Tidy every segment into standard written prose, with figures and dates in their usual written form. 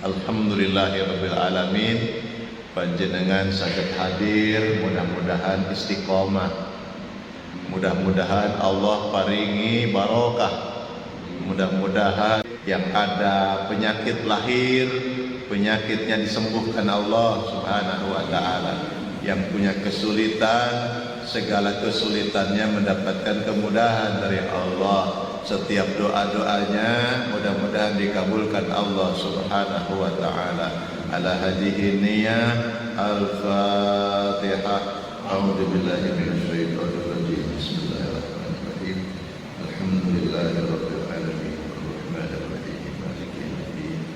Alhamdulillahirabbil alamin. Panjenengan saged hadir, mudah-mudahan istiqomah. Mudah-mudahan Allah paringi barokah. Mudah-mudahan yang ada penyakit lahir, penyakitnya disembuhkan Allah Subhanahu wa taala. Yang punya kesulitan, segala kesulitannya mendapatkan kemudahan dari Allah. Setiap doa-doanya mudah-mudahan dikabulkan Allah Subhanahu wa taala. Ala hadhihi niyyah al-Fatihah. A'udzu billahi minasyaitonir rajim. Bismillahirrahmanirrahim. Alhamdulillahirabbil alamin. Arrahmanir rahim. Maliki yaumiddin.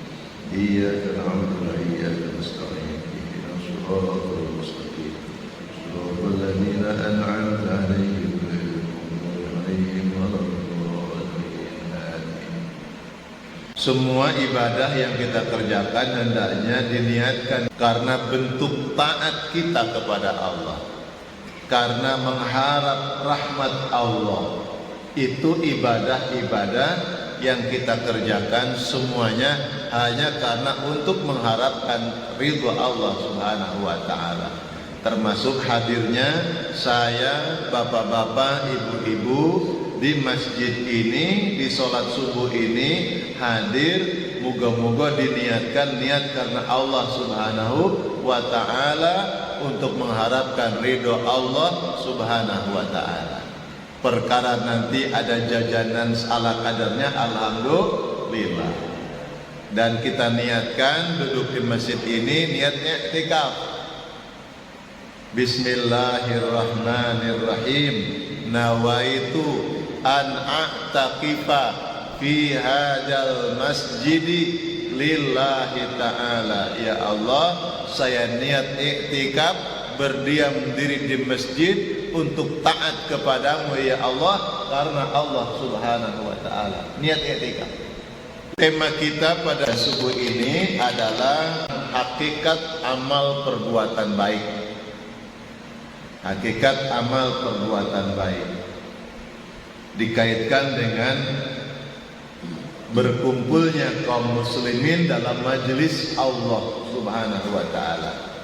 Iyyaka na'budu wa iyyaka nasta'in. Ihdinas siratal mustaqim. Shiratal ladzina an'amta 'alaihim ghairil maghdubi 'alaihim waladdallin. Semua ibadah yang kita kerjakan hendaknya diniatkan karena bentuk taat kita kepada Allah, karena mengharap rahmat Allah. Itu ibadah-ibadah yang kita kerjakan semuanya hanya karena untuk mengharapkan ridha Allah Subhanahu wa taala. Termasuk hadirnya saya, bapak-bapak, ibu-ibu di masjid ini, di sholat subuh ini hadir, moga-moga diniatkan niat karena Allah Subhanahu wa ta'ala, untuk mengharapkan ridho Allah Subhanahu wa ta'ala. Perkara nanti ada jajanan ala kadarnya, alhamdulillah. Dan kita niatkan duduk di masjid ini niatnya i'tikaf. Bismillahirrahmanirrahim. Nawaitu an a'taqifa fi hadzal masjidi lillahi ta'ala. Ya Allah, saya niat iktikaf, berdiam diri di masjid untuk taat kepadamu ya Allah, karena Allah Subhanahu wa ta'ala. Niat iktikaf. Tema kita pada subuh ini adalah hakikat amal perbuatan baik. Hakikat amal perbuatan baik dikaitkan dengan berkumpulnya kaum muslimin dalam majelis Allah Subhanahu wa ta'ala.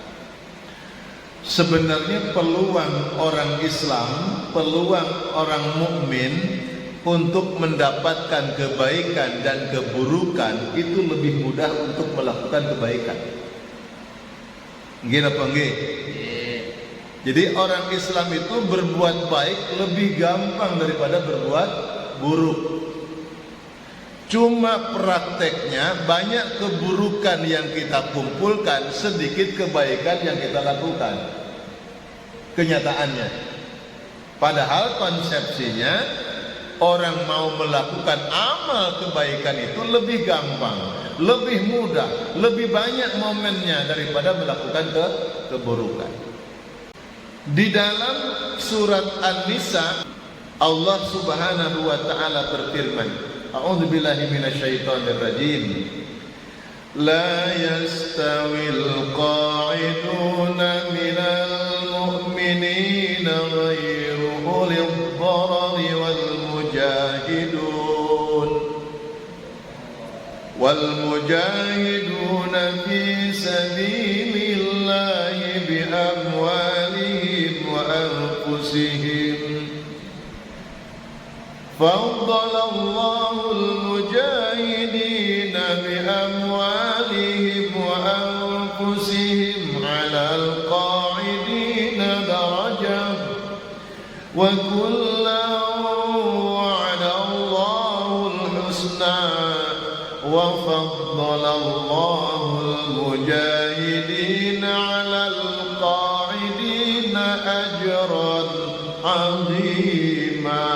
Sebenarnya peluang orang Islam, peluang orang mukmin untuk mendapatkan kebaikan dan keburukan itu lebih mudah untuk melakukan kebaikan. Nggih apa nggih? Jadi orang Islam itu berbuat baik lebih gampang daripada berbuat buruk. Cuma prakteknya banyak keburukan yang kita kumpulkan, sedikit kebaikan yang kita lakukan. Kenyataannya. Padahal konsepsinya orang mau melakukan amal kebaikan itu lebih gampang, lebih mudah, lebih banyak momennya daripada melakukan keburukan. Di dalam surat An-Nisa Allah Subhanahu wa ta'ala berfirman, A'udzu billahi minasyaitonir rajim. La yastawil qa'iduna minal mu'minina ghairu ulil dharari wal mujahiduna fi sabilillahi bi amwalihim wa anfusihim. Faddalallahu al-mujahidina bi amwalihim wa anfusihim 'ala al-qa'idina darajah wa kullan wa'ada Allahu al-husna wa faddalallahu al-mujahidina 'ala al-qa'idina ajran 'azima.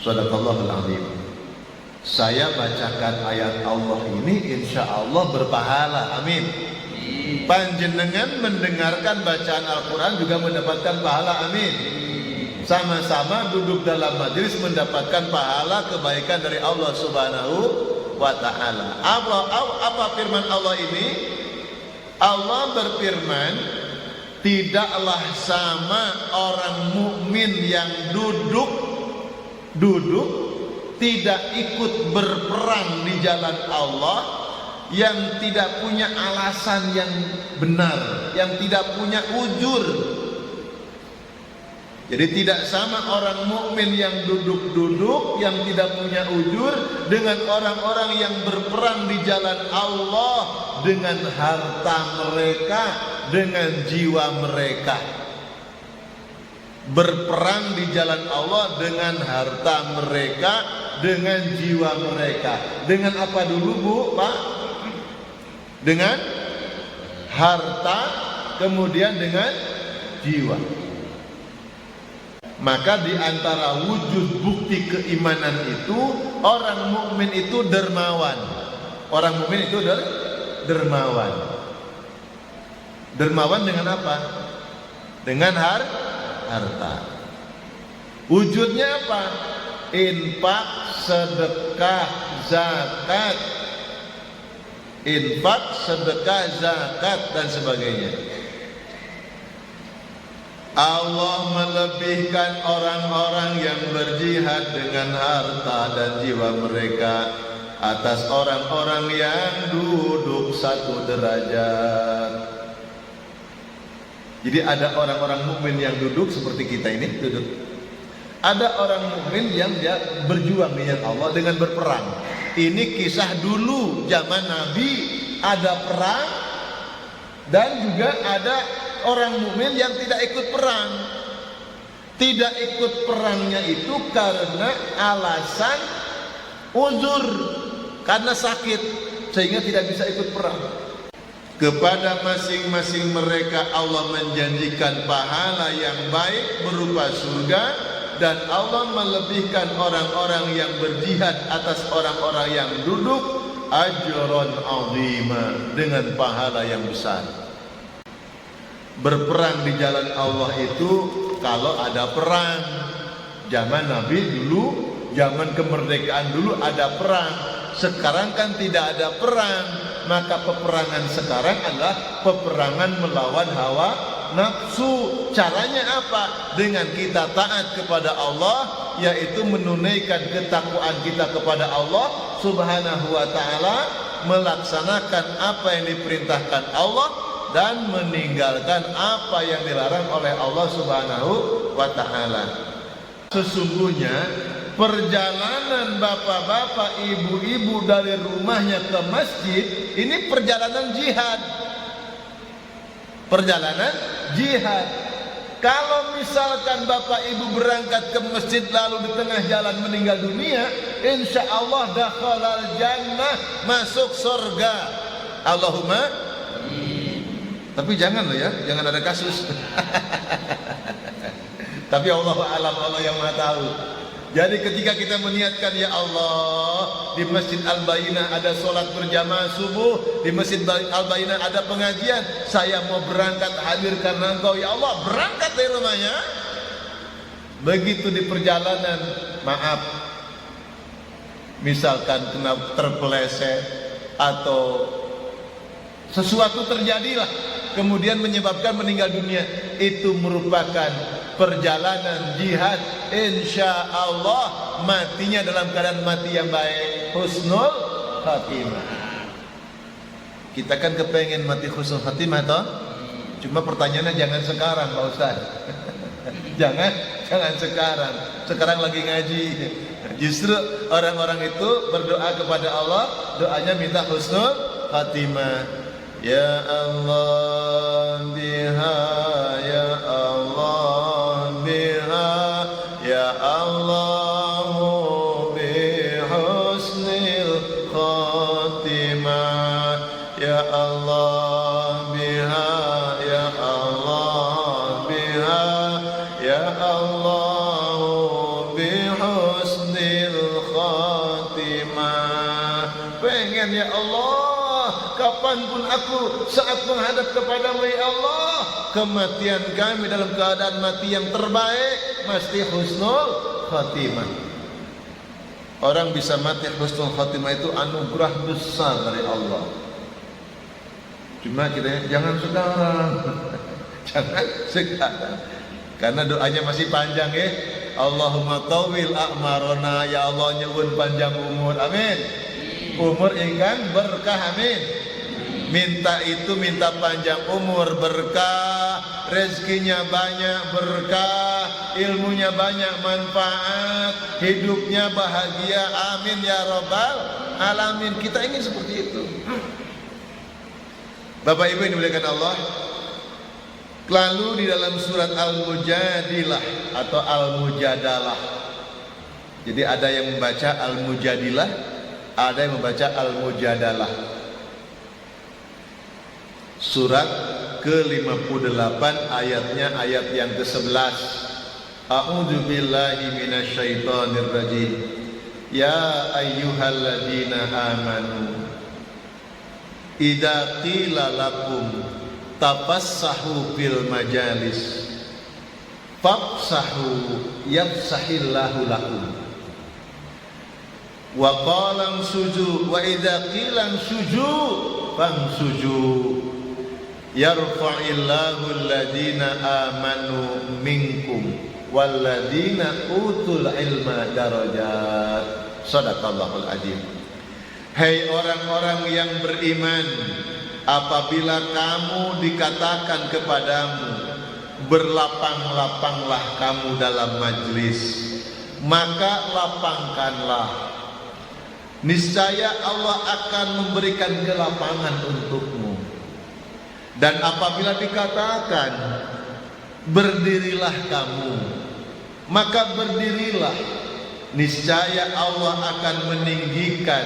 Shadaqallahul azim. Saya bacakan ayat Allah ini insya Allah berpahala, amin. Panjenengan mendengarkan bacaan Al-Quran juga mendapatkan pahala, amin. Sama-sama duduk dalam majelis mendapatkan pahala kebaikan dari Allah Subhanahu wa ta'ala. Apa firman Allah ini? Allah berfirman, tidaklah sama orang mukmin yang duduk tidak ikut berperang di jalan Allah, yang tidak punya alasan yang benar, yang tidak punya ujur. Jadi tidak sama orang mukmin yang duduk-duduk, yang tidak punya ujur, dengan orang-orang yang berperang di jalan Allah dengan harta mereka, dengan jiwa mereka. Berperang di jalan Allah dengan harta mereka, dengan jiwa mereka. Dengan apa dulu, Bu, Pak? Dengan harta, kemudian dengan jiwa. Maka di antara wujud bukti keimanan itu, orang mukmin itu dermawan. Orang mukmin itu dermawan. Dermawan dengan apa? Dengan harta. Wujudnya apa? Infak, sedekah, zakat. Infak, sedekah, zakat, dan sebagainya. Allah melebihkan orang-orang yang berjihad dengan harta dan jiwa mereka atas orang-orang yang duduk satu derajat. Jadi ada orang-orang mukmin yang duduk seperti kita ini duduk. Ada orang mukmin yang dia berjuang dengan Allah dengan berperang. Ini kisah dulu zaman Nabi ada perang, dan juga ada orang mukmin yang tidak ikut perang. Tidak ikut perangnya itu karena alasan uzur, karena sakit, sehingga tidak bisa ikut perang. Kepada masing-masing mereka Allah menjanjikan pahala yang baik berupa surga, dan Allah melebihkan orang-orang yang berjihad atas orang-orang yang duduk ajran azima, dengan pahala yang besar. Berperang di jalan Allah itu kalau ada perang. Zaman Nabi dulu, zaman kemerdekaan dulu ada perang. Sekarang kan tidak ada perang. Maka peperangan sekarang adalah peperangan melawan hawa nafsu. Caranya apa? Dengan kita taat kepada Allah, yaitu menunaikan ketakwaan kita kepada Allah Subhanahu wa ta'ala, melaksanakan apa yang diperintahkan Allah, dan meninggalkan apa yang dilarang oleh Allah Subhanahu wa ta'ala. Sesungguhnya perjalanan bapak-bapak, ibu-ibu dari rumahnya ke masjid ini perjalanan jihad. Perjalanan jihad. Kalau misalkan bapak ibu berangkat ke masjid lalu di tengah jalan meninggal dunia, insya Allah dakhalal jannah, masuk surga. Allahumma. Tapi jangan loh ya, jangan ada kasus. Tapi Allah alam, Allah yang maha tahu. Jadi ketika kita meniatkan, ya Allah, di Masjid Al-Bayyinah ada sholat berjamaah subuh, di Masjid Al-Bayyinah ada pengajian, saya mau berangkat hadir karena Engkau, ya Allah, berangkat dari rumahnya. Begitu di perjalanan, maaf, misalkan kena terpeleset atau sesuatu terjadilah, kemudian menyebabkan meninggal dunia, itu merupakan perjalanan jihad. Insya Allah matinya dalam keadaan mati yang baik, husnul khatimah. Kita kan kepengen mati husnul khatimah toh? Cuma pertanyaannya jangan sekarang Pak Ustaz. jangan sekarang. Sekarang lagi ngaji. Justru orang-orang itu berdoa kepada Allah, doanya minta husnul khatimah. Ya Allah biha, ya Allah biha, ya Allah bi husnil khatimah, ya Allah biha, ya Allah biha, ya Allah bi husnil khatimah. Pengen ya Allah, kapanpun aku saat menghadap kepadamu ya Allah, kematian kami dalam keadaan mati yang terbaik, mesti husnul khatimah. Orang bisa mati husnul khatimah itu anugerah besar dari Allah. Cuma kita jangan sekarang. Jangan sekarang, karena doanya masih panjang ya. Allahumma tawil a'marona, ya Allah nyuwun panjang umur, amin. Umur ingkang berkah, amin. Minta itu minta panjang umur, berkah, rezekinya banyak, berkah, ilmunya banyak manfaat, hidupnya bahagia, amin ya rabbal alamin. Kita ingin seperti itu. Bapak Ibu yang dimuliakan Allah, lalu di dalam surat Al-Mujadilah atau Al-Mujadalah, jadi ada yang membaca Al-Mujadilah, ada yang membaca Al-Mujadalah. Surat ke-58 ayatnya ayat yang ke-11. A'udzu billahi minasyaitonir rajim. Ya ayyuhalladzina amanu idza qila lakum tafassahu fil majalis fafsahu yafsahillahu lakum wa qala suju wa idza qila suju famsuju yarfa'illahu alladhina amanu minkum walladhina utul ilma darajat. Shadaqallahul adzim. Hai orang-orang yang beriman, apabila kamu dikatakan kepadamu berlapang-lapanglah kamu dalam majlis, maka lapangkanlah, niscaya Allah akan memberikan kelapangan untukmu. Dan apabila dikatakan berdirilah kamu, maka berdirilah, niscaya Allah akan meninggikan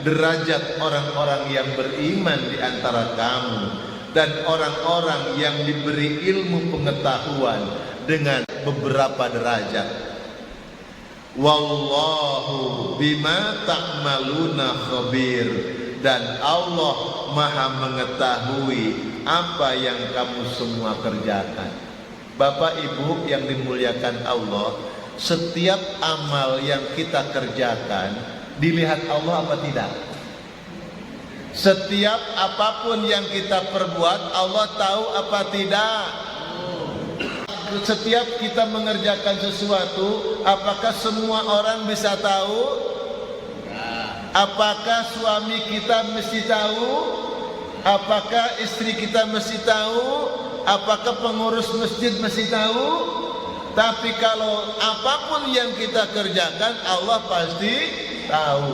derajat orang-orang yang beriman di antara kamu dan orang-orang yang diberi ilmu pengetahuan dengan beberapa derajat. Wallahu bima ta'maluna khabir, dan Allah Maha mengetahui apa yang kamu semua kerjakan. Bapak Ibu yang dimuliakan Allah, setiap amal yang kita kerjakan dilihat Allah apa tidak? Setiap apapun yang kita perbuat, Allah tahu apa tidak? Setiap kita mengerjakan sesuatu, apakah semua orang bisa tahu? Apakah suami kita mesti tahu? Apakah istri kita mesti tahu? Apakah pengurus masjid mesti tahu? Tapi kalau apapun yang kita kerjakan, Allah pasti tahu.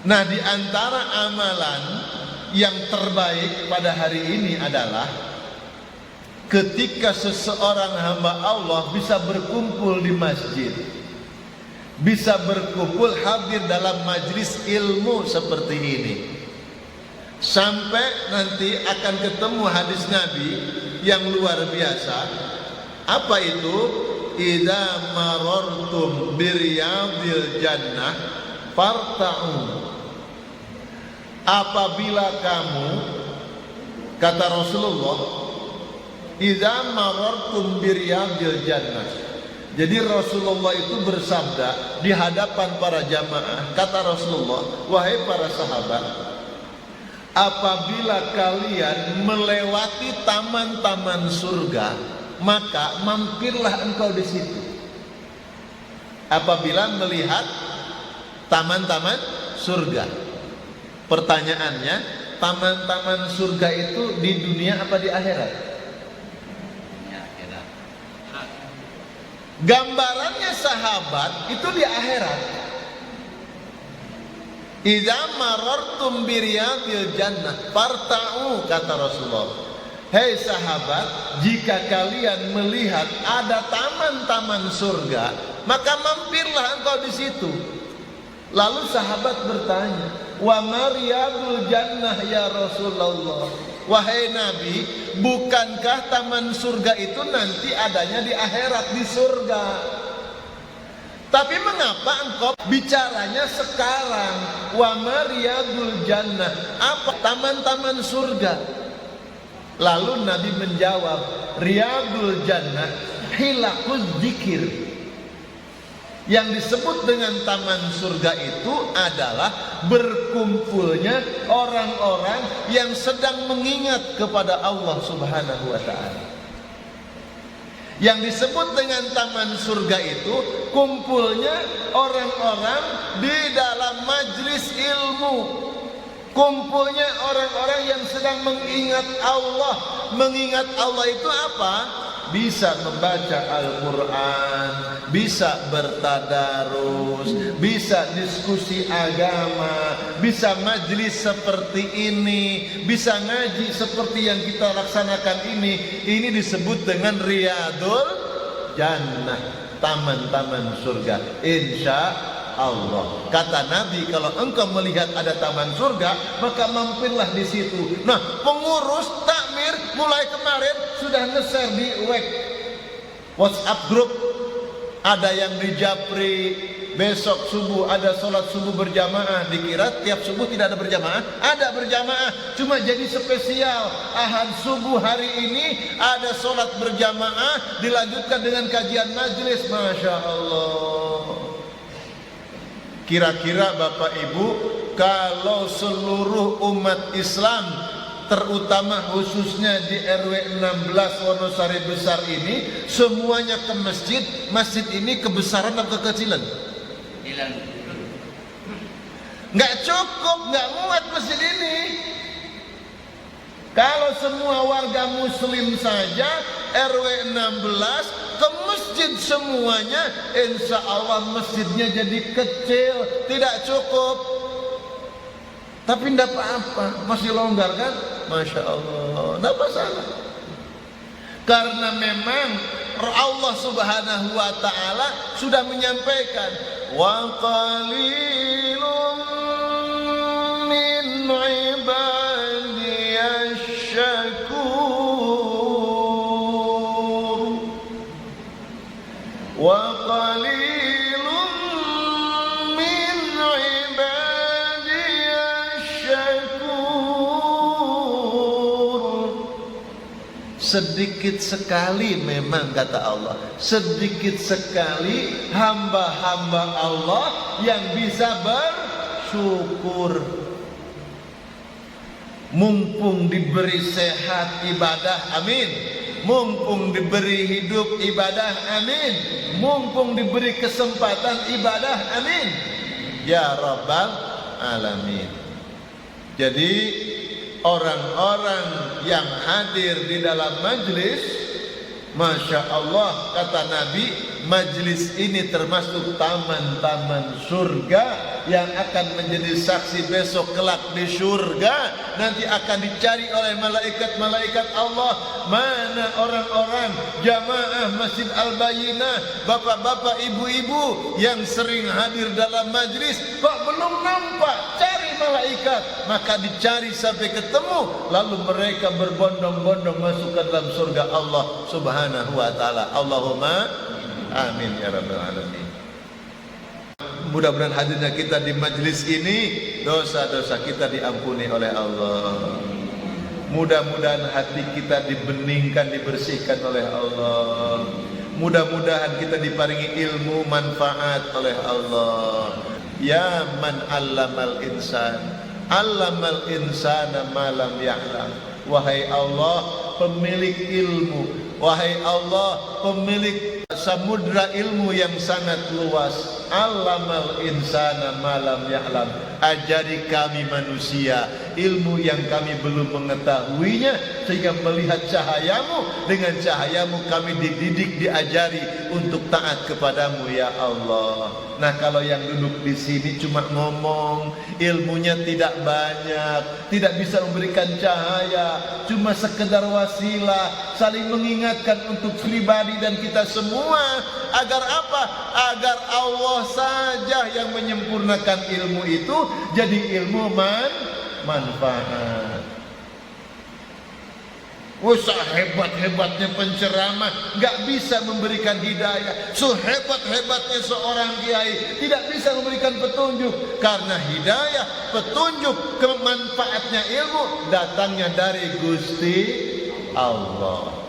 Nah, di antara amalan yang terbaik pada hari ini adalah ketika seseorang hamba Allah bisa berkumpul di masjid, bisa berkumpul hadir dalam majlis ilmu seperti ini, sampai nanti akan ketemu hadis Nabi yang luar biasa. Apa itu? Idza marartum biriyadil jannah farta'u. Apabila kamu, kata Rasulullah, idza marartum biriyadil jannah. Jadi Rasulullah itu bersabda di hadapan para jamaah, kata Rasulullah, wahai para sahabat, apabila kalian melewati taman-taman surga, maka mampirlah engkau di situ. Apabila melihat taman-taman surga, pertanyaannya, taman-taman surga itu di dunia apa di akhirat? Gambarannya sahabat itu di akhirat. Idza marartum biriyadil jannah farta'u, kata Rasulullah. Hei sahabat, jika kalian melihat ada taman-taman surga, maka mampirlah engkau di situ. Lalu sahabat bertanya, wa mariyadul jannah ya Rasulullah. Wahai Nabi, bukankah taman surga itu nanti adanya di akhirat, di surga? Tapi mengapa engkau bicaranya sekarang? Wa mariyadul jannah, apa taman-taman surga? Lalu Nabi menjawab, riyadul jannah hilakuz dzikir. Yang disebut dengan taman surga itu adalah berkumpulnya orang-orang yang sedang mengingat kepada Allah Subhanahu wa ta'ala. Yang disebut dengan taman surga itu kumpulnya orang-orang di dalam majlis ilmu, kumpulnya orang-orang yang sedang mengingat Allah. Mengingat Allah itu apa? Bisa membaca Al-Quran, bisa bertadarus, bisa diskusi agama, bisa majlis seperti ini, bisa ngaji seperti yang kita laksanakan ini. Ini disebut dengan Riyadul Jannah, taman-taman surga. Insya Allah. Kata Nabi, kalau engkau melihat ada taman surga, maka mampirlah di situ. Nah, pengurus takmir mulai kemarin sudah nge-share di WhatsApp grup. Ada yang di Japri, besok subuh ada sholat subuh berjamaah. Dikira tiap subuh tidak ada berjamaah? Ada berjamaah, cuma jadi spesial. Ahad subuh hari ini ada sholat berjamaah, dilanjutkan dengan kajian majlis. Masya Allah. Kira-kira Bapak Ibu, kalau seluruh umat Islam, terutama khususnya di RW 16 Wonosari Besar ini, semuanya ke masjid, masjid ini kebesaran atau kekecilan? Nggak cukup, nggak muat masjid ini. Kalau semua warga muslim saja RW 16 ke masjid semuanya, insya Allah masjidnya jadi kecil, tidak cukup. Tapi tidak apa-apa, masih longgar kan? Masya Allah, tidak masalah. Karena memang Allah Subhanahu wa Ta'ala sudah menyampaikan, wa qalilun min ibadiyash syakur, wa qalilun min ibadiyash syakur. Sedikit sekali memang kata Allah, sedikit sekali hamba-hamba Allah yang bisa bersyukur. Mumpung diberi sehat ibadah, amin. Mumpung diberi hidup ibadah, amin. Mumpung diberi kesempatan ibadah, amin. Ya Rabbal Alamin. Jadi orang-orang yang hadir di dalam majlis, Masya Allah, kata Nabi, majlis ini termasuk taman-taman surga yang akan menjadi saksi besok kelak di surga. Nanti akan dicari oleh malaikat-malaikat Allah, mana orang-orang jamaah Masjid Al-Bayyinah, bapak-bapak, ibu-ibu yang sering hadir dalam majlis, kok belum nampak? Cari malaikat. Maka dicari sampai ketemu, lalu mereka berbondong-bondong masuk ke dalam surga Allah Subhanahu wa Ta'ala. Allahumma amin ya Rabbal Alamin. Mudah-mudahan hadirnya kita di majlis ini, dosa-dosa kita diampuni oleh Allah. Mudah-mudahan hati kita dibeningkan, dibersihkan oleh Allah. Mudah-mudahan kita diparingi ilmu manfaat oleh Allah. Ya man allamal insan, allamal insana ma lam ya'lam. Wahai Allah pemilik ilmu, wahai Allah pemilik samudra ilmu yang sangat luas, allamal insana ma lam ya'lam. Ajari kami manusia ilmu yang kami belum mengetahuinya, sehingga melihat cahayamu, dengan cahayamu kami dididik, diajari untuk taat kepadamu ya Allah. Nah, kalau yang duduk di sini cuma ngomong, ilmunya tidak banyak, tidak bisa memberikan cahaya, cuma sekedar wasilah, saling mengingatkan untuk pribadi dan kita semua, agar apa? Agar Allah saja yang menyempurnakan ilmu itu jadi ilmu manfaat. Sehebat-hebatnya penceramah nggak bisa memberikan hidayah. Sehebat-hebatnya seorang kiai tidak bisa memberikan petunjuk, karena hidayah, petunjuk, kemanfaatnya ilmu datangnya dari Gusti Allah.